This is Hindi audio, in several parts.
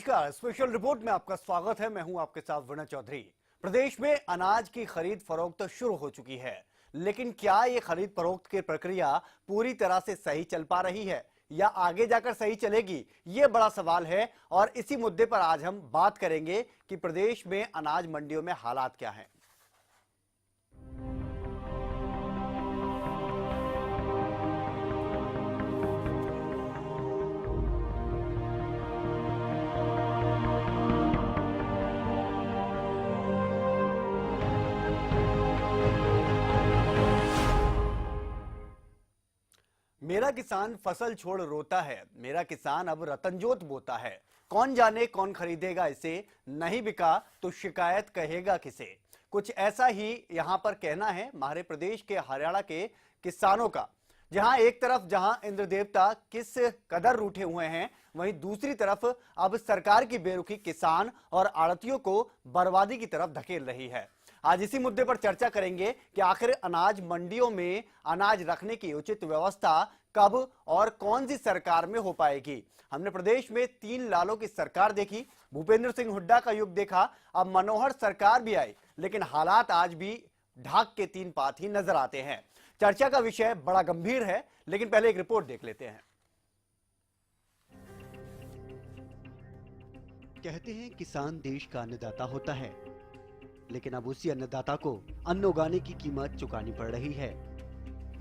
नमस्कार, स्पेशल रिपोर्ट में आपका स्वागत है। मैं हूं आपके साथ विनय चौधरी। प्रदेश में अनाज की खरीद फरोख्त शुरू हो चुकी है, लेकिन क्या ये खरीद फरोख्त की प्रक्रिया पूरी तरह से सही चल पा रही है या आगे जाकर सही चलेगी, ये बड़ा सवाल है। और इसी मुद्दे पर आज हम बात करेंगे कि प्रदेश में अनाज मंडियों में हालात क्या हैं। मेरा किसान फसल छोड़ रोता है, मेरा किसान अब रतनजोत बोता है। कौन जाने कौन खरीदेगा इसे, नहीं बिका तो शिकायत कहेगा किसे। कुछ ऐसा ही यहां पर कहना है हमारे प्रदेश के हरियाणा के किसानों का, जहां एक तरफ जहां इंद्र देवता किस कदर रूठे हुए हैं, वहीं दूसरी तरफ अब सरकार की बेरुखी किसान और आड़तियों को बर्बादी की तरफ धकेल रही है। आज इसी मुद्दे पर चर्चा करेंगे कि आखिर अनाज मंडियों में अनाज रखने की उचित व्यवस्था कब और कौन सी सरकार में हो पाएगी। हमने प्रदेश में 3 लालों की सरकार देखी, भूपेंद्र सिंह हुड्डा का युग देखा, अब मनोहर सरकार भी आई, लेकिन हालात आज भी ढाक के 3 पात ही नजर आते हैं। चर्चा का विषय बड़ा गंभीर है, लेकिन पहले एक रिपोर्ट देख लेते हैं। कहते हैं किसान देश का अन्नदाता होता है, लेकिन अब उसी अन्नदाता को अन्न उगाने की कीमत चुकानी पड़ रही है।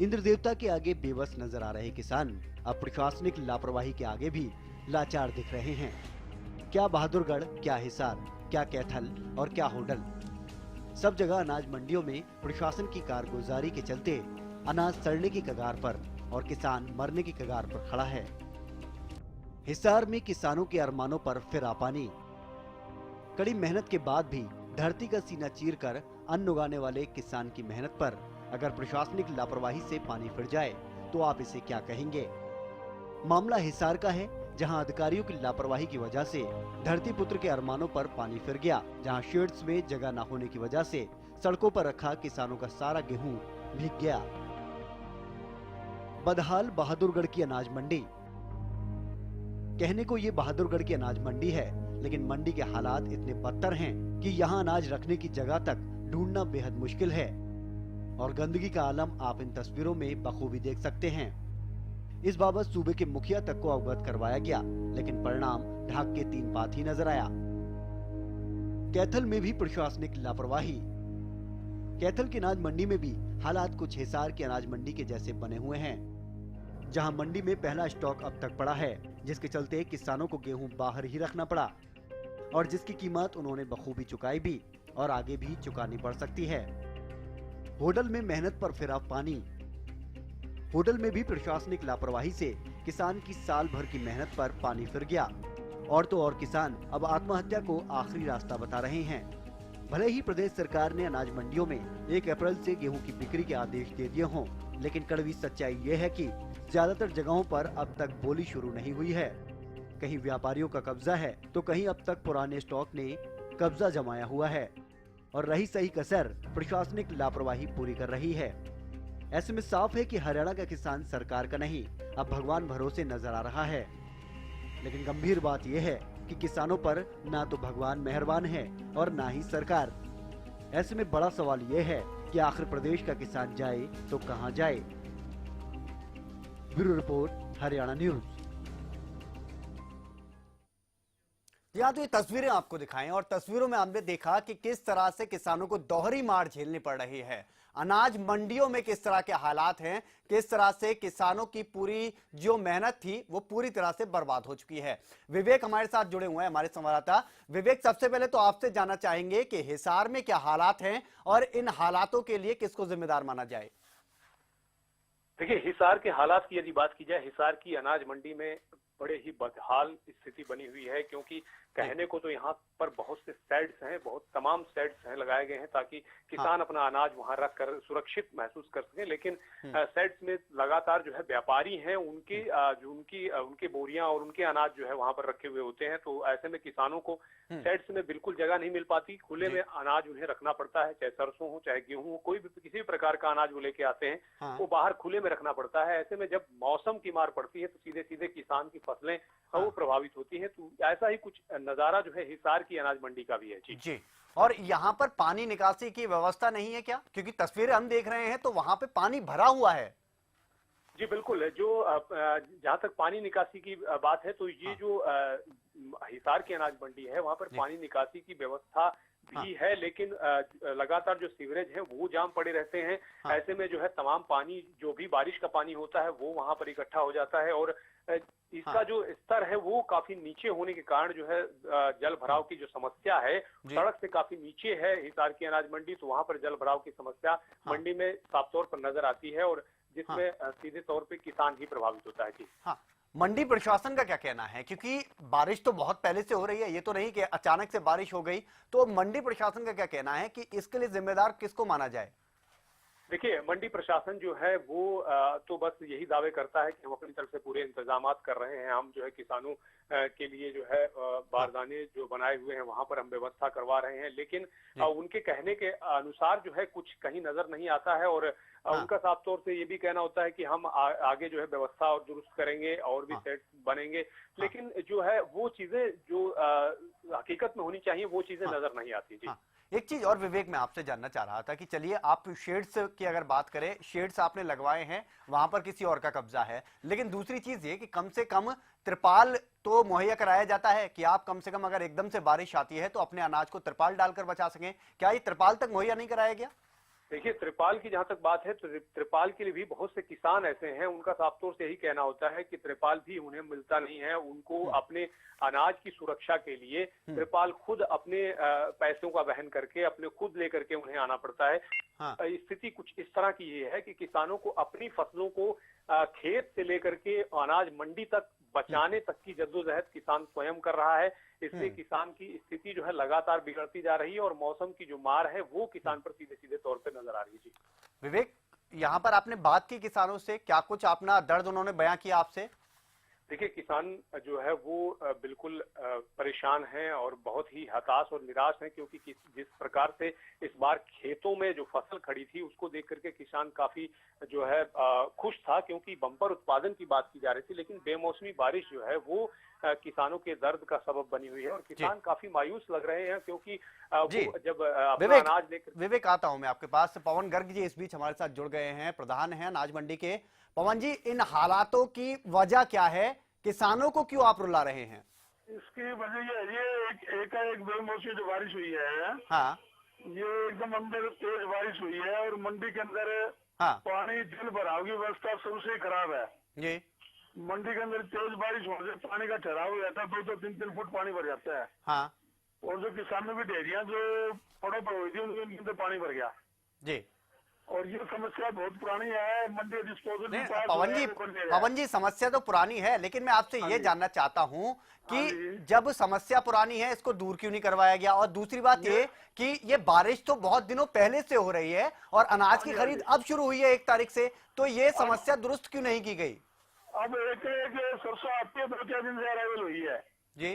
इंद्र देवता के आगे बेबस नजर आ रहे किसान अब प्रशासनिक लापरवाही के आगे भी लाचार दिख रहे हैं। क्या बहादुरगढ़, क्या हिसार, क्या कैथल और क्या होडल, सब जगह अनाज मंडियों में प्रशासन की कारगुजारी के चलते अनाज सड़ने की कगार पर और किसान मरने की कगार पर खड़ा है। हिसार में किसानों के अरमानों पर फिर पानी। कड़ी मेहनत के बाद भी धरती का सीना चीरकर अन्न उगाने वाले किसान की मेहनत पर अगर प्रशासनिक लापरवाही से पानी फिर जाए तो आप इसे क्या कहेंगे। मामला हिसार का है, जहां अधिकारियों की लापरवाही की वजह से धरती पुत्र के अरमानों पर पानी फिर गया। जहां शेड्स में जगह न होने की वजह से सड़कों पर रखा किसानों का सारा गेहूं भीग गया। बदहाल बहादुरगढ़ की अनाज मंडी। कहने को ये बहादुरगढ़ की अनाज मंडी है, लेकिन मंडी के हालात इतने बदतर हैं कि यहाँ अनाज रखने की जगह तक ढूंढना बेहद मुश्किल है। और गंदगी का आलम आप इन तस्वीरों में बखूबी देख सकते हैं। इस बाबत सूबे के मुखिया तक को अवगत करवाया गया, लेकिन परिणाम ढाक के 3 पात ही नजर आया। कैथल में भी प्रशासनिक लापरवाही। कैथल की अनाज मंडी में भी हालात कुछ हिसार की अनाज मंडी के जैसे बने हुए हैं, जहां मंडी में पहला स्टॉक अब तक पड़ा है, जिसके चलते किसानों को गेहूं बाहर ही रखना पड़ा और जिसकी कीमत उन्होंने बखूबी चुकाई भी और आगे भी चुकानी पड़ सकती है। होडल में मेहनत पर फिरा पानी। होडल में भी प्रशासनिक लापरवाही से किसान की साल भर की मेहनत पर पानी फिर गया। और तो और किसान अब आत्महत्या को आखिरी रास्ता बता रहे हैं। भले ही प्रदेश सरकार ने अनाज मंडियों में 1 अप्रैल से गेहूं की बिक्री के आदेश दे दिए हों, लेकिन कड़वी सच्चाई ये है कि ज्यादातर जगहों पर अब तक बोली शुरू नहीं हुई है। कहीं व्यापारियों का कब्जा है तो कहीं अब तक पुराने स्टॉक ने कब्जा जमाया हुआ है और रही सही कसर प्रशासनिक लापरवाही पूरी कर रही है। ऐसे में साफ है कि हरियाणा का किसान सरकार का नहीं, अब भगवान भरोसे नजर आ रहा है। लेकिन गंभीर बात यह है कि किसानों पर ना तो भगवान मेहरबान है और ना ही सरकार। ऐसे में बड़ा सवाल यह है कि आखिर प्रदेश का किसान जाए तो कहां जाए। Bureau report, Haryana news. यहाँ तो ये तस्वीरें आपको दिखाएं और तस्वीरों में हमने देखा कि किस तरह से किसानों को दोहरी मार झेलनी पड़ रही है। अनाज मंडियों में किस तरह के हालात हैं, किस तरह से किसानों की पूरी जो मेहनत थी वो पूरी तरह से बर्बाद हो चुकी है। विवेक हमारे साथ जुड़े हुए हैं, हमारे संवाददाता। विवेक, सबसे पहले तो आपसे जानना चाहेंगे कि हिसार में क्या हालात हैं और इन हालातों के लिए किसको जिम्मेदार माना जाए। देखिए, हिसार के हालात की यदि बात की जाए, हिसार की अनाज मंडी में बड़े ही बदहाल स्थिति बनी हुई है, क्योंकि कहने को तो यहाँ पर बहुत से शेड्स हैं, बहुत तमाम शेड्स हैं लगाए गए हैं ताकि किसान अपना अनाज वहां रख कर सुरक्षित महसूस कर सकें। लेकिन शेड्स में लगातार जो है व्यापारी हैं, उनके बोरियां और उनके अनाज जो है वहां पर रखे हुए होते हैं। तो ऐसे में किसानों को शेड्स में बिल्कुल जगह नहीं मिल पाती, खुले में अनाज उन्हें रखना पड़ता है, चाहे सरसों हो चाहे गेहूं हो, कोई भी किसी भी प्रकार का अनाज वो लेके आते हैं वो बाहर खुले में रखना पड़ता है। ऐसे में जब मौसम की मार पड़ती है तो सीधे सीधे किसान की फसलें वो प्रभावित होती हैं। तो ऐसा ही कुछ नजारा जो है हिसार की अनाज मंडी का भी है। जी। और यहाँ पर पानी निकासी की व्यवस्था नहीं है क्या? क्योंकि तस्वीरें हम देख रहे हैं तो वहां पे पानी भरा हुआ है। जी बिल्कुल, जो जहाँ तक पानी निकासी की बात है तो ये जो हिसार की अनाज मंडी है वहाँ पर पानी निकासी की व्यवस्था भी है, लेकिन लगातार जो सीवरेज है वो जाम पड़े रहते हैं। ऐसे में जो है तमाम पानी जो भी बारिश का पानी होता है वो वहाँ पर इकट्ठा हो जाता है और इसका जो स्तर है वो काफी नीचे होने के कारण जो है जल भराव की जो समस्या है सड़क से काफी नीचे है हिसार की अनाज मंडी, तो वहाँ पर जल भराव की समस्या मंडी में साफ तौर पर नजर आती है और जिसमें सीधे तौर पे किसान ही प्रभावित होता है। जी हाँ, मंडी प्रशासन का क्या कहना है? क्योंकि बारिश तो बहुत पहले से हो रही है, ये तो नहीं कि अचानक से बारिश हो गई। तो मंडी प्रशासन का क्या कहना है कि इसके लिए जिम्मेदार किसको माना जाए? देखिए, मंडी प्रशासन जो है वो तो बस यही दावे करता है कि हम अपनी तरफ से पूरे इंतजामात कर रहे हैं। हम जो है किसानों के लिए जो है बारदाने जो बनाए हुए हैं वहां पर हम व्यवस्था करवा रहे हैं, लेकिन उनके कहने के अनुसार जो है कुछ कहीं नजर नहीं आता है और उनका साफ तौर से ये भी कहना होता है कि हम आगे जो है व्यवस्था और दुरुस्त करेंगे और भी सेट बनेंगे, लेकिन जो है वो चीजें जो हकीकत में होनी चाहिए वो चीजें नजर नहीं आती। जी एक चीज और विवेक मैं आपसे जानना चाह रहा था कि चलिए आप शेड्स की अगर बात करें, शेड्स आपने लगवाए हैं, वहां पर किसी और का कब्जा है, लेकिन दूसरी चीज ये कि कम से कम त्रिपाल तो मुहैया कराया जाता है कि आप कम से कम अगर एकदम से बारिश आती है तो अपने अनाज को त्रिपाल डालकर बचा सकें। क्या ये त्रिपाल तक मुहैया नहीं कराया गया? देखिए, त्रिपाल की जहां तक बात है तो त्रिपाल के लिए भी बहुत से किसान ऐसे हैं, उनका साफ तौर से यही कहना होता है कि त्रिपाल भी उन्हें मिलता नहीं है। उनको अपने अनाज की सुरक्षा के लिए त्रिपाल खुद अपने पैसों का वहन करके अपने खुद लेकर के उन्हें आना पड़ता है। स्थिति कुछ इस तरह की ये है कि किसानों को अपनी फसलों को खेत से लेकर के अनाज मंडी तक बचाने तक की जद्दोजहद किसान स्वयं कर रहा है। इसलिए किसान की स्थिति जो है लगातार बिगड़ती जा रही है और मौसम की जो मार है वो किसान पर सीधे सीधे तौर पे नजर आ रही है। जी विवेक, यहाँ पर आपने बात की किसानों से, क्या कुछ अपना दर्द उन्होंने बयां किया आपसे? देखिए, किसान जो है वो बिल्कुल परेशान हैं और बहुत ही हताश और निराश हैं, क्योंकि जिस प्रकार से इस बार खेतों में जो फसल खड़ी थी उसको देख करके किसान काफी जो है खुश था, क्योंकि बम्पर उत्पादन की बात की जा रही थी, लेकिन बेमौसमी बारिश जो है वो किसानों के दर्द का सबब बनी हुई है और किसान काफी मायूस लग रहे हैं, क्योंकि वो जब अपना अनाज लेकर। विवेक, आता हूं मैं आपके पास। पवन गर्ग जी इस बीच हमारे साथ जुड़ गए हैं, प्रधान हैं अनाज मंडी के। पवन जी, इन हालातों की वजह क्या है? किसानों को क्यों आप रुला रहे हैं? इसकी वजह ये एक बेमौसमी जो बारिश हुई है, हाँ, ये एकदम अंदर तेज बारिश हुई है और मंडी के अंदर पानी जल भराव की व्यवस्था सबसे खराब है। जी, मंडी के अंदर तेज बारिश होने से पानी का ठहराव हो जाता है, 2-3 फुट पानी भर जाता है। हाँ, और जो किसानों की ढेरियां जो पड़ों पर हुई थी उनके अंदर पानी भर गया। जी, और ये समस्या बहुत पुरानी है। मंडी डिस्पोजल पवन जी, समस्या तो पुरानी है, लेकिन मैं आपसे ये जानना चाहता हूं कि जब समस्या पुरानी है इसको दूर क्यों नहीं करवाया गया? और दूसरी बात ये कि ये बारिश तो बहुत दिनों पहले से हो रही है और अनाज की खरीद अब शुरू हुई है 1 तारीख से, तो ये समस्या दुरुस्त क्यों नहीं की गई? अब एक सरसों आती है, 2-4 दिन से अराइवल हुई है। जी,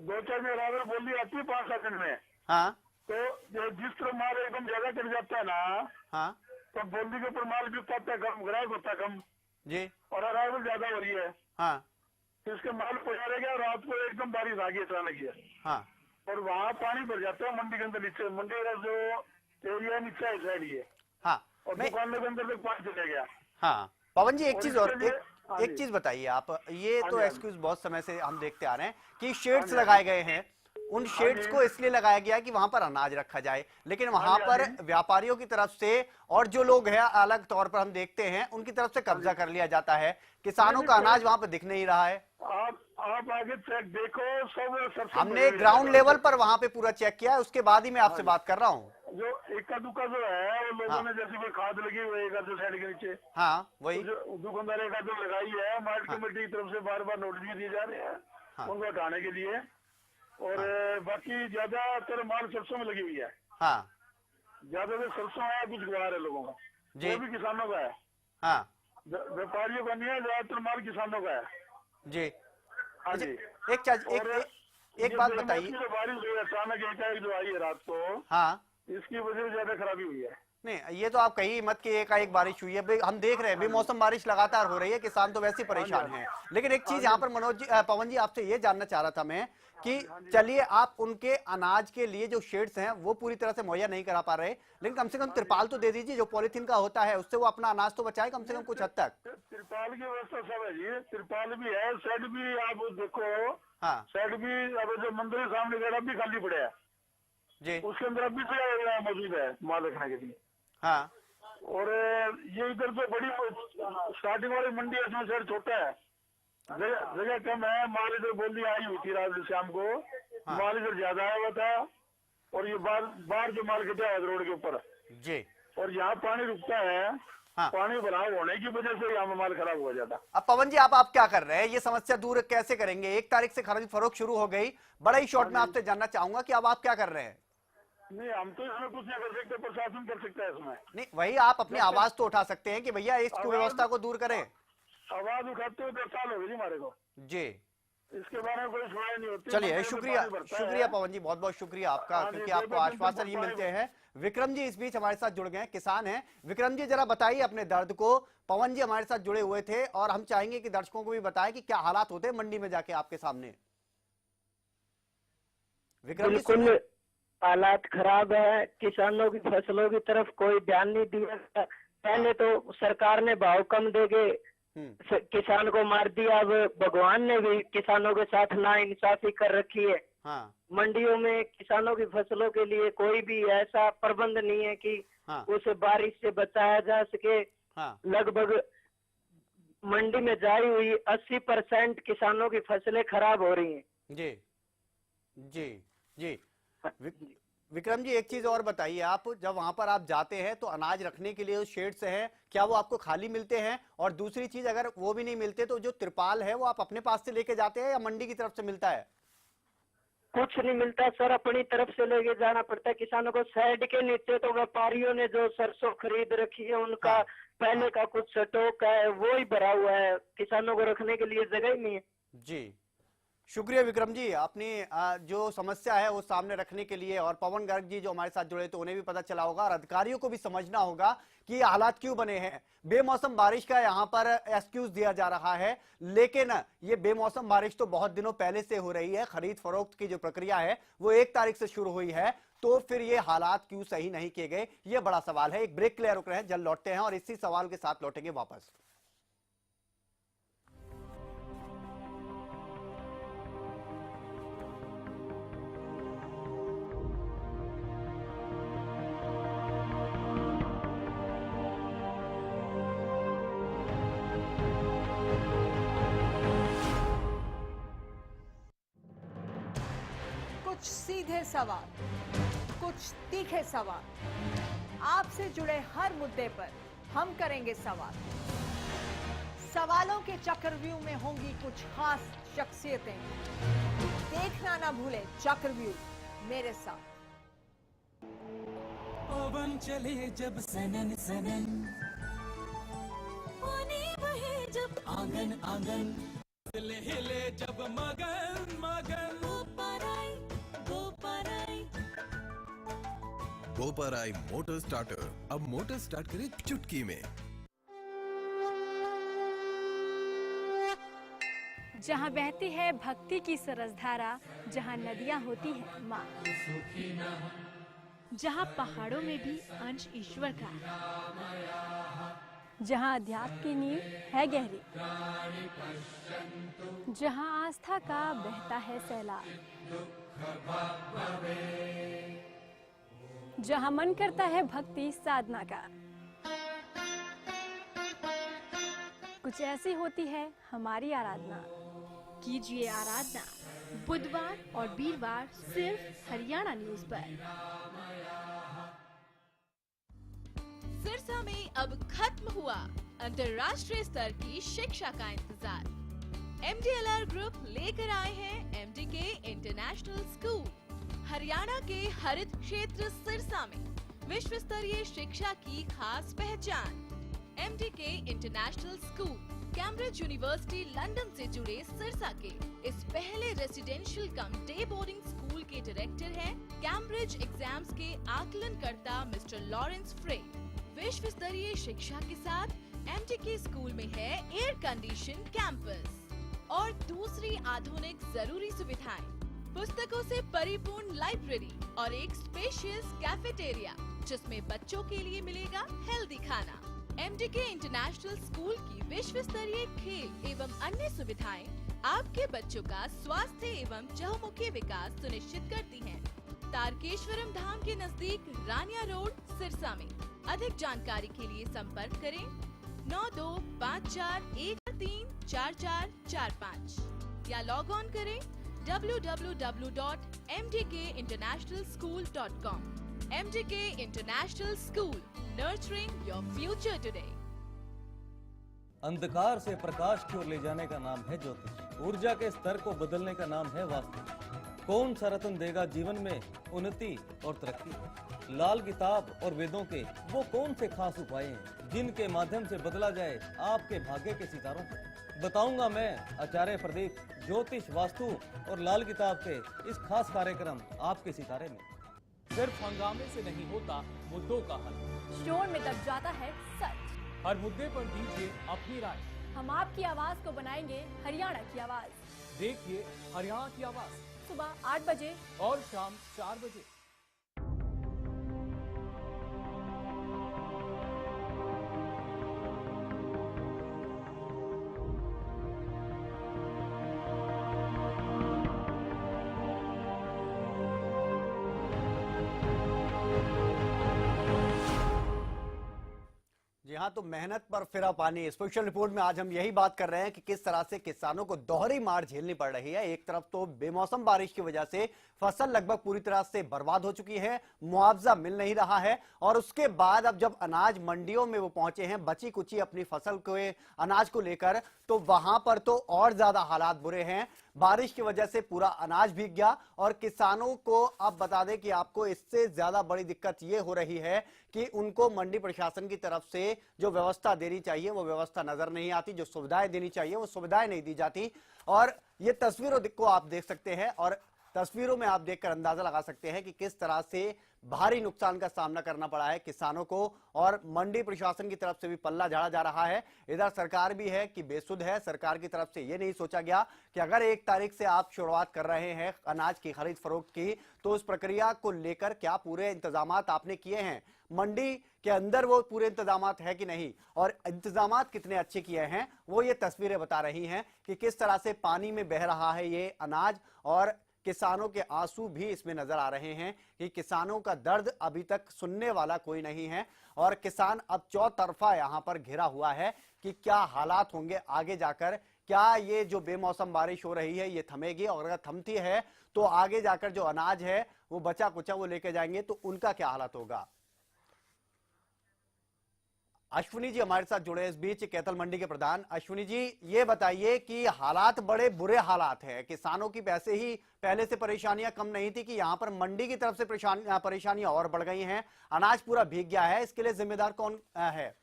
2-4 दिन अराइवल बोली आती है 5-7 दिन में। हाँ, तो जिस तरह माल एकदम ज्यादा चढ़ जाता है ना, हाँ, तो बोली के ऊपर माल बिकता है कम, ग्राहक होता है कम जी, और अराइवल ज्यादा हो रही है। हाँ, तो इसके माल पहुंचा रहेगा और रात को एकदम बारिश आ गई अचानक ही, हाँ, और वहाँ पानी भर जाता है मंडी के अंदर नीचे। मंडी का जो एरिया नीचे है साइड ये, हाँ, और दुकानों के अंदर तक पानी चले गया। हाँ, पवन जी, एक और चीज इसके और लिए- हाँ एक जी। चीज बताइए आप। ये हाँ तो जी, हाँ एक्सक्यूज बहुत समय से हम देखते आ रहे हैं कि शेड्स लगाए गए हैं, उन शेड्स को इसलिए लगाया गया कि वहां पर अनाज रखा जाए, लेकिन वहां पर व्यापारियों की तरफ से और जो लोग हैं अलग तौर पर हम देखते हैं उनकी तरफ से कब्जा कर लिया जाता है। किसानों का अनाज वहां पर दिख नहीं रहा है। आप आगे चेक देखो, सब सरसों हमने ग्राउंड लेवल पर वहां पे पूरा चेक किया है, उसके बाद ही मैं आपसे बात कर रहा हूँ। जो इक्का दुक्का जो है वो लोगों ने जैसे कोई खाद लगी हुई है जो साइड के नीचे, हाँ, वही दुकानदार एक जो लगाई है, मार्केट कमेटी की तरफ से बार बार नोटिस भी दिए जा रहे हैं उनको हटाने के लिए। और बाकी ज्यादातर माल सरसों में लगी हुई है। हाँ, ज्यादातर सरसों है, कुछ गुआर है लोगों का, जी, वो भी किसानों का है। हाँ, व्यापारियों का नहीं है, ज्यादातर माल किसानों का है। जी। हाँ जी। एक बात बताइए। जो बारिश हुई अचानक एकाएक जो आई है रात को, हाँ, इसकी वजह से ज्यादा खराबी हुई है। नहीं, ये तो आप कही मत कि एक बारिश हुई है। हम देख रहे हैं बेमौसम बारिश लगातार हो रही है, किसान तो वैसे ही परेशान हैं। लेकिन एक चीज यहाँ पर मनोज जी, पवन जी, आपसे ये जानना चाह रहा था मैं कि चलिए आप उनके अनाज के लिए जो शेड्स हैं वो पूरी तरह से मुहैया नहीं करा पा रहे, लेकिन कम से कम तिरपाल तो दे दीजिए जो पॉलिथीन का होता है, उससे वो अपना अनाज तो बचाए कम से कम कुछ हद तक। तिरपाल की व्यवस्था सब है जी, तिरपाल भी है, शेड भी आप देखो। हाँ शेड भी अब जो मंदिर के सामने गेट भी खाली पड़ा है जी, उसके अंदर अभी से मौजूद है माल रखने के लिए। हाँ और ये इधर तो बड़ी स्टार्टिंग वाली मंडी है, इसमें शेड छोटा है, जगह कम है। माल इधर बोली आई हुई थी रात शाम को, माल इधर ज्यादा आया हुआ था, और ये बाहर जो माल कटा है रोड के ऊपर जी, और यहाँ पानी रुकता है। हाँ। पानी भराव होने की वजह से यहाँ माल खराब हो जाता। अब पवन जी आप क्या कर रहे हैं, ये समस्या दूर कैसे करेंगे? 1 तारीख से खरीद फरोख्त शुरू हो गई, बड़ा ही शॉर्ट में आपसे जानना चाहूंगा कि अब आप क्या कर रहे हैं? नहीं, हम तो इसमें कुछ नहीं कर सकते, प्रशासन कर सकता है इसमें। नहीं, वही आप अपनी आवाज तो उठा सकते हैं कि भैया इस व्यवस्था को दूर करें। आवाज उठाते हुए 10 साल हो गए जी हमारे को, जी, इसके बारे में कोई सुनाई नहीं होती। चलिए शुक्रिया पवन जी, बहुत बहुत शुक्रिया आपका, क्योंकि आपको आश्वासन ही मिलते हैं। विक्रम जी इस बीच हमारे साथ जुड़ गए हैं, किसान हैं। विक्रम जी जरा बताइए अपने दर्द को। पवन जी हमारे साथ जुड़े हुए थे और हम चाहेंगे कि दर्शकों को भी बताएं कि क्या हालात होते हैं मंडी में जाके आपके सामने। विक्रम जी, बिल्कुल हालात खराब है, किसानों की फसलों की तरफ कोई ध्यान नहीं दिया। पहले तो सरकार ने भाव कम देके किसान को मार दिया, अब भगवान ने भी किसानों के साथ नाइंसाफी कर रखी है। हाँ मंडियों में किसानों की फसलों के लिए कोई भी ऐसा प्रबंध नहीं है कि उसे बारिश से बचाया जा सके। लगभग मंडी में जाई हुई 80% किसानों की फसलें खराब हो रही हैं। जी जी जी, विक्रम जी एक चीज और बताइए, आप जब वहां पर आप जाते हैं तो अनाज रखने के लिए शेड्स हैं, क्या वो आपको खाली मिलते हैं? और दूसरी चीज, अगर वो भी नहीं मिलते तो जो तिरपाल है वो आप अपने पास से लेके जाते हैं या मंडी की तरफ से मिलता है? कुछ नहीं मिलता सर, अपनी तरफ से लेके जाना पड़ता है किसानों को। शेड के नीचे तो व्यापारियों ने जो सरसों खरीद रखी है उनका पहले का कुछ स्टॉक है वो ही भरा हुआ है, किसानों को रखने के लिए जगह ही नहीं है। जी, शुक्रिया विक्रम जी, अपनी जो समस्या है वो सामने रखने के लिए। और पवन गर्ग जी जो हमारे साथ जुड़े तो उन्हें भी पता चला होगा और अधिकारियों को भी समझना होगा कि ये हालात क्यों बने हैं। बेमौसम बारिश का यहाँ पर एक्सक्यूज दिया जा रहा है, लेकिन ये बेमौसम बारिश तो बहुत दिनों पहले से हो रही है। खरीद फरोख्त की जो प्रक्रिया है वो 1 तारीख से शुरू हुई है, तो फिर ये हालात क्यों सही नहीं किए गए, ये बड़ा सवाल है। एक ब्रेक के लिए रुक रहे हैं, जल्द लौटते हैं और इसी सवाल के साथ लौटेंगे वापस। कुछ सीधे सवाल, कुछ तीखे सवाल, आपसे जुड़े हर मुद्दे पर हम करेंगे सवाल। सवालों के चक्रव्यूह में होंगी कुछ खास शख्सियतें। देखना ना भूलें चक्रव्यूह मेरे साथ। पवन चले जब सनन सनन, पानी बहे जब आंगन आंगन, हिले हिले जब मगन मगन, गोपराई मोटर स्टार्टर अब मोटर स्टार्ट करे चुटकी में। जहाँ बहती है भक्ति की सरसधारा, जहाँ नदियाँ होती हैं माँ, जहाँ पहाड़ों में भी अंश ईश्वर का, जहाँ अध्यात्म की नींव है गहरी, जहाँ आस्था का बहता है सैलाब, जहाँ मन करता है भक्ति साधना का। कुछ ऐसी होती है हमारी आराधना। कीजिए आराधना बुधवार और वीरवार सिर्फ हरियाणा न्यूज पर। सिरसा में अब खत्म हुआ अंतर्राष्ट्रीय स्तर की शिक्षा का इंतजार। MDLR ग्रुप लेकर आए हैं MDK इंटरनेशनल स्कूल। हरियाणा के हरित क्षेत्र सिरसा में विश्व स्तरीय शिक्षा की खास पहचान। MDK international school Cambridge university London से जुड़े सिरसा के इस पहले रेसिडेंशियल कम डे बोर्डिंग स्कूल के डायरेक्टर हैं कैम्ब्रिज एग्जाम्स के आकलनकर्ता मिस्टर लॉरेंस फ्रे। विश्व स्तरीय शिक्षा के साथ एमटीके स्कूल में है एयर कंडीशन कैंपस और दूसरी आधुनिक जरूरी सुविधाएं, पुस्तकों से परिपूर्ण लाइब्रेरी और एक स्पेशियस कैफेटेरिया जिसमें बच्चों के लिए मिलेगा हेल्दी खाना। एमटीके इंटरनेशनल स्कूल की विश्व स्तरीय खेल एवं अन्य सुविधाएं आपके बच्चों का स्वास्थ्य एवं चहुमुखी विकास सुनिश्चित करती हैं। तारकेश्वरम धाम के नजदीक रानिया रोड सिरसा में। अधिक जानकारी के लिए संपर्क करें 9254134445 या लॉग ऑन करें www.mdkinternationalschool.com। MDK International School, nurturing your future today। अंधकार से प्रकाश की ओर ले जाने का नाम है ज्योतिष, ऊर्जा के स्तर को बदलने का नाम है वास्तु। कौन सा रत्न देगा जीवन में उन्नति और तरक्की? लाल किताब और वेदों के वो कौन से खास उपाय हैं जिनके माध्यम से बदला जाए आपके भाग्य के सितारों को? बताऊंगा मैं आचार्य प्रदीप ज्योतिष, वास्तु और लाल किताब के इस खास कार्यक्रम आपके सितारे में। सिर्फ हंगामे से नहीं होता मुद्दों का हल, शोर में दब जाता है सच। हर मुद्दे पर दीजिए अपनी राय। हम आपकी आवाज को बनाएंगे हरियाणा की आवाज। देखिए हरियाणा की आवाज सुबह 8 बजे और शाम 4 बजे। जी हाँ, तो मेहनत पर फिरा पानी स्पेशल रिपोर्ट में आज हम यही बात कर रहे हैं कि किस तरह से किसानों को दोहरी मार झेलनी पड़ रही है। एक तरफ तो बेमौसम बारिश की वजह से फसल लगभग पूरी तरह से बर्बाद हो चुकी है, मुआवजा मिल नहीं रहा है, और उसके बाद अब जब अनाज मंडियों में वो पहुंचे हैं बची कुची अपनी फसल के अनाज को लेकर, तो वहां पर तो और ज्यादा हालात बुरे हैं। बारिश की वजह से पूरा अनाज भीग गया और किसानों को अब बता दें कि आपको इससे ज्यादा बड़ी दिक्कत ये हो रही है कि उनको मंडी प्रशासन की तरफ से जो व्यवस्था देनी चाहिए वो व्यवस्था नजर नहीं आती, जो सुविधाएं देनी चाहिए वो सुविधाएं नहीं दी जाती। और ये तस्वीरों को आप देख सकते हैं और तस्वीरों में आप देखकर अंदाजा लगा सकते हैं कि किस तरह से भारी नुकसान का सामना करना पड़ा है किसानों को, और मंडी प्रशासन की तरफ से भी पल्ला झाड़ा जा रहा है। इधर सरकार भी है कि बेसुध है, सरकार की तरफ से ये नहीं सोचा गया कि अगर 1 तारीख से आप शुरुआत कर रहे हैं अनाज की खरीद फरोख्त की, तो उस प्रक्रिया को लेकर क्या पूरे इंतजामात आपने किए हैं, मंडी के अंदर वो पूरे इंतजामात है कि नहीं, और इंतजामात कितने अच्छे किए हैं वो ये तस्वीरें बता रही हैं कि किस तरह से पानी में बह रहा है ये अनाज, और किसानों के आंसू भी इसमें नजर आ रहे हैं कि किसानों का दर्द अभी तक सुनने वाला कोई नहीं है। और किसान अब चौतरफा यहां पर घिरा हुआ है कि क्या हालात होंगे आगे जाकर, क्या ये जो बेमौसम बारिश हो रही है ये थमेगी, और अगर थमती है तो आगे जाकर जो अनाज है वो बचा कुचा वो लेके जाएंगे तो उनका क्या हालत होगा। अश्विनी जी हमारे साथ जुड़े इस बीच, कैथल मंडी के प्रधान। अश्विनी जी, ये बताइए कि हालात बड़े बुरे हालात हैं, किसानों की वैसे ही पहले से परेशानियां कम नहीं थी कि यहाँ पर मंडी की तरफ से परेशानियां और बढ़ गई हैं, अनाज पूरा भीग गया है, इसके लिए जिम्मेदार कौन है?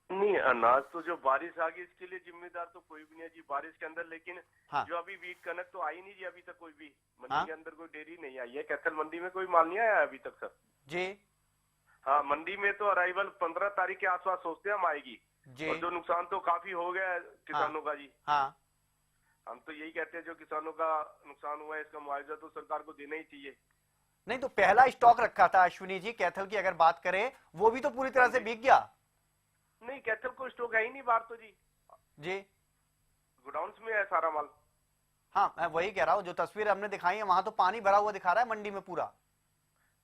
नहीं, अनाज तो जो बारिश आ गई इसके लिए जिम्मेदार तो कोई भी नहीं है जी बारिश के अंदर, लेकिन हाँ। जो अभी वीट कनक तो आई नहीं जी अभी तक, कोई भी मंडी हाँ। के अंदर कोई डेयरी नहीं आई है, कैथल मंडी में कोई माल नहीं आया अभी तक सर जी। हाँ, मंडी में तो अराइवल 15 तारीख के आसपास सोचते हम आएगी जी। और जो नुकसान तो काफी हो गया है किसानों का जी। हाँ। हम तो यही कहते हैं जो किसानों का नुकसान हुआ है इसका मुआवजा तो सरकार को देना ही चाहिए। नहीं तो पहला स्टॉक रखा था अश्विनी जी कैथल की अगर बात करें, वो भी तो पूरी तरह से भीग गया। नहीं, कैथल को स्टॉक है ही नहीं बाहर तो जी गोडाउन में है सारा माल। हाँ, मैं वही कह रहा हूँ, जो तस्वीर हमने दिखाई है वहां तो पानी भरा हुआ दिखा रहा है मंडी में पूरा।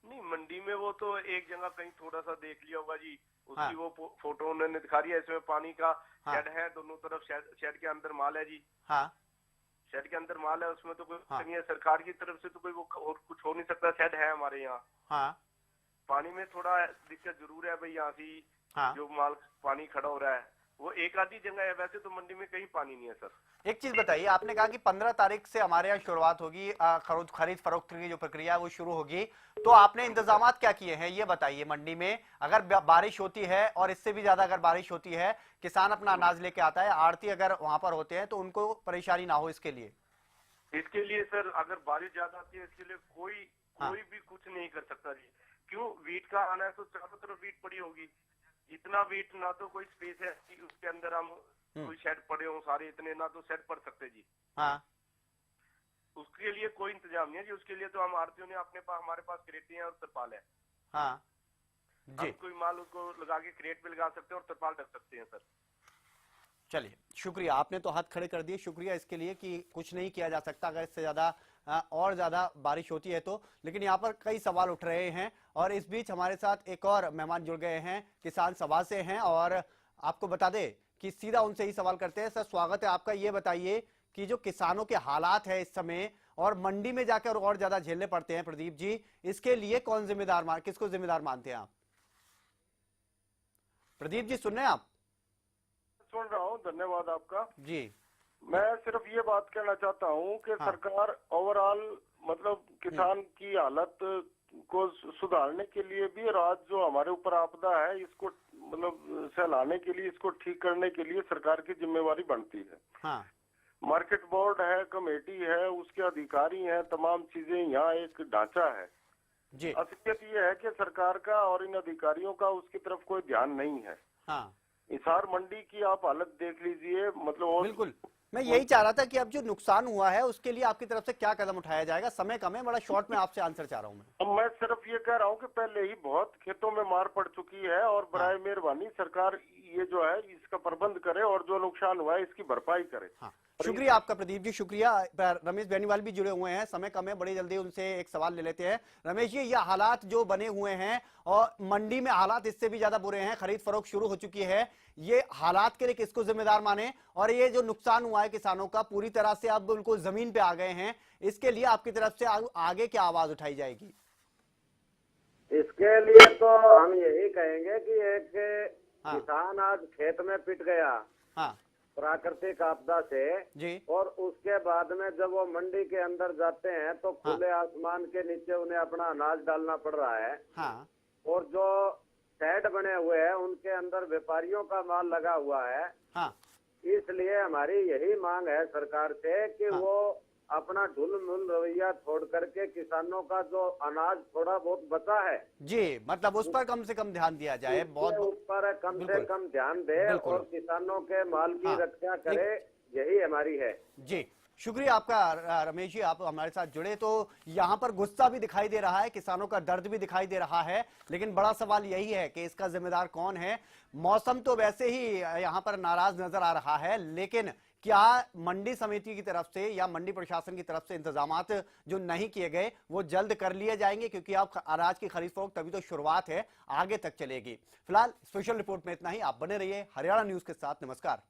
नहीं, मंडी में वो तो एक जगह कहीं थोड़ा सा देख लिया होगा जी, उसकी हाँ। वो फोटो उन्होंने दिखा रही है, इसमें पानी का हाँ। शेड है, दोनों तरफ शेड के अंदर माल है जी। हाँ। शेड के अंदर माल है, उसमें तो कोई हाँ। नहीं है, सरकार की तरफ से तो कोई वो कुछ हो नहीं सकता, शेड है हमारे यहाँ। हाँ। पानी में थोड़ा दिक्कत जरूर है भाई, यहाँ से हाँ। जो माल पानी खड़ा हो रहा है वो एक आधी जगह है, वैसे तो मंडी में कहीं पानी नहीं है सर। एक चीज बताइए, आपने कहा कि 15 तारीख से हमारे यहाँ शुरुआत होगी खरीद फरोख्त की जो प्रक्रिया है वो शुरू होगी, तो आपने इंतजामात क्या किए हैं ये बताइए। मंडी में अगर बारिश होती है और इससे भी ज्यादा अगर बारिश होती है, किसान अपना अनाज लेके आता है, आड़ती अगर वहां पर होते हैं तो उनको परेशानी ना हो इसके लिए सर अगर बारिश ज्यादा आती है इसके लिए कोई भी कुछ नहीं कर सकता जी। क्यों, वीट का आना है तो चारों तरफ वीट पड़ी होगी, इतना वीट ना तो कोई स्पेस है कि उसके अंदर हम कोई शेड पड़े हो सारे, इतने ना तो शेड पड़ सकते जी। उसके लिए कोई इंतजाम नहीं है जी। उसके लिए तो हम आड़तियों ने हमारे पास क्रेटें हैं और तरपाल है। जी, कोई माल उसको लगा के क्रेट पे लगा सकते हैं और तरपाल ढक सकते हैं सर। चलिए शुक्रिया, आपने तो हाथ खड़े कर दिए, शुक्रिया इसके लिए कि कुछ नहीं किया जा सकता अगर इससे ज्यादा और ज्यादा बारिश होती है तो। लेकिन यहाँ पर कई सवाल उठ रहे हैं और इस बीच हमारे साथ एक और मेहमान जुड़ गए हैं, किसान सभा से हैं और आपको बता दें कि सीधा उनसे ही सवाल करते हैं। सर स्वागत है आपका। ये बताइए कि जो किसानों के हालात है इस समय और मंडी में जाकर और ज्यादा झेलने पड़ते हैं प्रदीप जी, इसके लिए कौन किसको जिम्मेदार मानते हैं आप? प्रदीप जी सुन रहे हैं आप? सुन रहा हूँ, धन्यवाद आपका जी। मैं सिर्फ ये बात कहना चाहता हूँ कि सरकार ओवरऑल मतलब किसान की हालत को सुधारने के लिए भी और आज जो हमारे ऊपर आपदा है इसको मतलब सहलाने के लिए, इसको ठीक करने के लिए सरकार की जिम्मेवारी बनती है। मार्केट बोर्ड है, कमेटी है, उसके अधिकारी हैं, तमाम चीजें यहाँ एक ढांचा है जी। असलियत ये है कि सरकार का और इन अधिकारियों का उसकी तरफ कोई ध्यान नहीं है। हिसार मंडी की आप हालत देख लीजिए, मतलब बिल्कुल मैं यही चाह रहा था कि अब जो नुकसान हुआ है उसके लिए आपकी तरफ से क्या कदम उठाया जाएगा। समय कम है, बड़ा शॉर्ट में आपसे आंसर चाह रहा हूँ मैं सिर्फ ये कह रहा हूँ कि पहले ही बहुत खेतों में मार पड़ चुकी है और बराए मेहरबानी सरकार ये जो है इसका प्रबंध करे और जो नुकसान हुआ है इसकी भरपाई करे। शुक्रिया आपका प्रदीप जी, शुक्रिया। रमेश बेनीवाल भी जुड़े हुए हैं, समय कम है, बड़ी जल्दी उनसे एक सवाल ले लेते हैं। रमेश जी, ये हालात जो बने हुए हैं और मंडी में हालात इससे भी ज्यादा बुरे हैं, खरीद फरोख्त शुरू हो चुकी है, ये हालात के लिए किसको जिम्मेदार माने और ये जो नुकसान हुआ है किसानों का पूरी तरह से अब बिल्कुल जमीन पे आ गए हैं, इसके लिए आपकी तरफ से आगे क्या आवाज उठाई जाएगी? इसके लिए तो हम यही कहेंगे कि एक किसान आज खेत में पिट गया प्राकृतिक आपदा से जी, और उसके बाद में जब वो मंडी के अंदर जाते हैं तो खुले आसमान के नीचे उन्हें अपना अनाज डालना पड़ रहा है। और जो शेड बने हुए हैं उनके अंदर व्यापारियों का माल लगा हुआ है। इसलिए हमारी यही मांग है सरकार से कि वो अपना ढुलमुल रवैया छोड़ करके किसानों का जो अनाज थोड़ा बहुत बचा है जी, मतलब उस पर कम से कम ध्यान दिया जाए, बहुत ऊपर कम से कम ध्यान दे और किसानों के माल की रक्षा करे, यही हमारी है जी। शुक्रिया आपका रमेश जी, आप हमारे साथ जुड़े। तो यहाँ पर गुस्सा भी दिखाई दे रहा है, किसानों का दर्द भी दिखाई दे रहा है, लेकिन बड़ा सवाल यही है कि इसका जिम्मेदार कौन है। मौसम तो वैसे ही यहाँ पर नाराज नजर आ रहा है, लेकिन क्या मंडी समिति की तरफ से या मंडी प्रशासन की तरफ से इंतजामात जो नहीं किए गए वो जल्द कर लिए जाएंगे? क्योंकि अब अनाज की खरीद फरोख्त तभी तो शुरुआत है, आगे तक चलेगी। फिलहाल स्पेशल रिपोर्ट में इतना ही। आप बने रहिए हरियाणा न्यूज के साथ। नमस्कार।